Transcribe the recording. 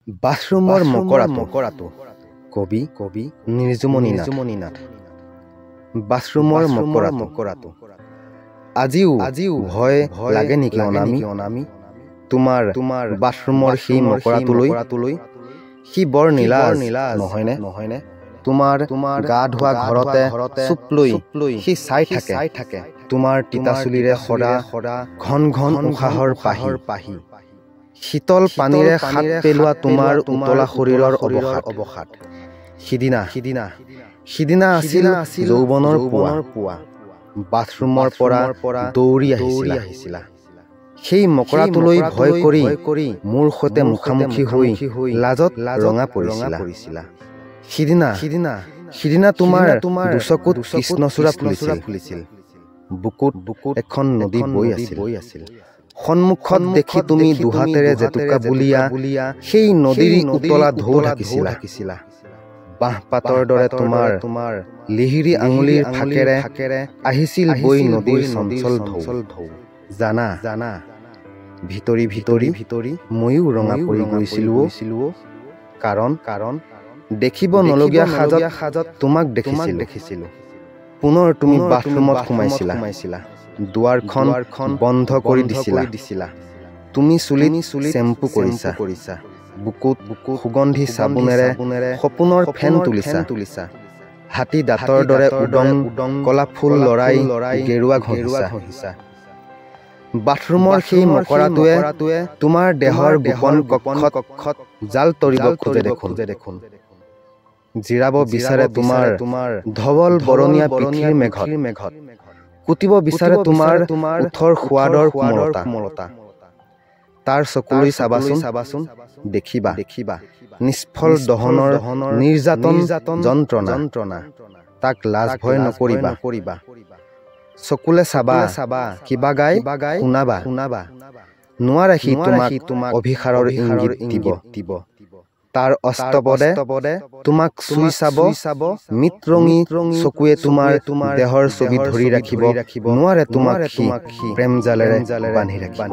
বাথৰুমৰ মকৰাটো কবি নিৰ্জুমনি নাথ। বাথৰুমৰ মকৰাটো আজিও ভয় লাগে নেকি অনামি তোমাৰ বাথৰুমৰ সেই মকৰাটোলৈ সি বৰ নীলাজ নহয়নে তোমাৰ গা ধোৱা ঘৰতে চুপ লৈ সি চাই থাকে তোমাৰ তিতাচুলিৰে সৰা ঘন উশাহৰ পাহি শীতল পানীৰে হাত পেলোৱা তোমাৰ উতলা শৰীৰৰ অৱসাদ সিদিনা আছিল যৌৱনৰ পুৱা বাথৰুমৰ পৰা দৌৰি আহিছিলা সেই মকৰাটোলৈ ভয় কৰি মোৰ সৈতে মুখামুখি হৈ লাজত ৰঙা পৰিছিলা সিদিনা তোমাৰ দুচকুত কৃষ্ণচূড়া ফুলিছিল বুকুত এখন নদী বৈ আছিল সন্মুখত দেখি তুমি দুহাতেৰে জেতুকা বুলিয়া সেই নদীৰ উতলা ঢৌ ঢাকিছিলা বাঁহপাতৰ দৰে তোমাৰ লিহিৰি আঙুলিৰ ফাকেৰে আহিছিল বৈ নদীৰ চঞ্চল ঢৌ জানা ভিতৰি ময়ো ৰঙা পৰি গৈছিলো কাৰণ দেখিব নলগীয়া সাজত তোমাক দেখিছিলো পুনৰ তুমি বাথৰুমত সোমাইছিলা দুৱাৰখন বন্ধ কৰি দিছিলা তুমি চুলিত চেম্পু কৰিছা বুকুত সুগন্ধি চাবোনেৰে সপোনৰ ফেন তুলিছা হাতী দাঁতৰ দৰে উদং কলা ফুল লৰাই গেৰুৱা ঘঁহিছা বাথৰুমৰ সেই মকৰাটোৱে তোমাৰ দেহৰ গোপন কক্ষত জাল তৰিব খোজে দেখোন জিৰাব বিচাৰে তোমাৰ ধৱল বৰণীয়া পিঠিৰ মেঘত কুটিব বিচাৰে তোমাৰ ওঠৰ সোৱাদৰ কোমলতা তাৰ চকুলৈ চাবাচোন দেখিবা নিষ্ফল দহনৰ নিৰ্যাতন যন্ত্ৰণা তাক লাজ ভয় নকৰিবা চকুলে চাবা কিবা গাই শুনাবা নোৱাৰে সি তোমাক অভিসাৰৰ ইংগিত দিব তাৰ অস্তপদে তোমাক চুই চাব মিতৰঙী চকুৱে তোমাৰ দেহৰ ছবি ধৰি ৰাখিব নোৱাৰে তোমাক সি প্ৰেম জালেৰে বান্ধি ৰাখিব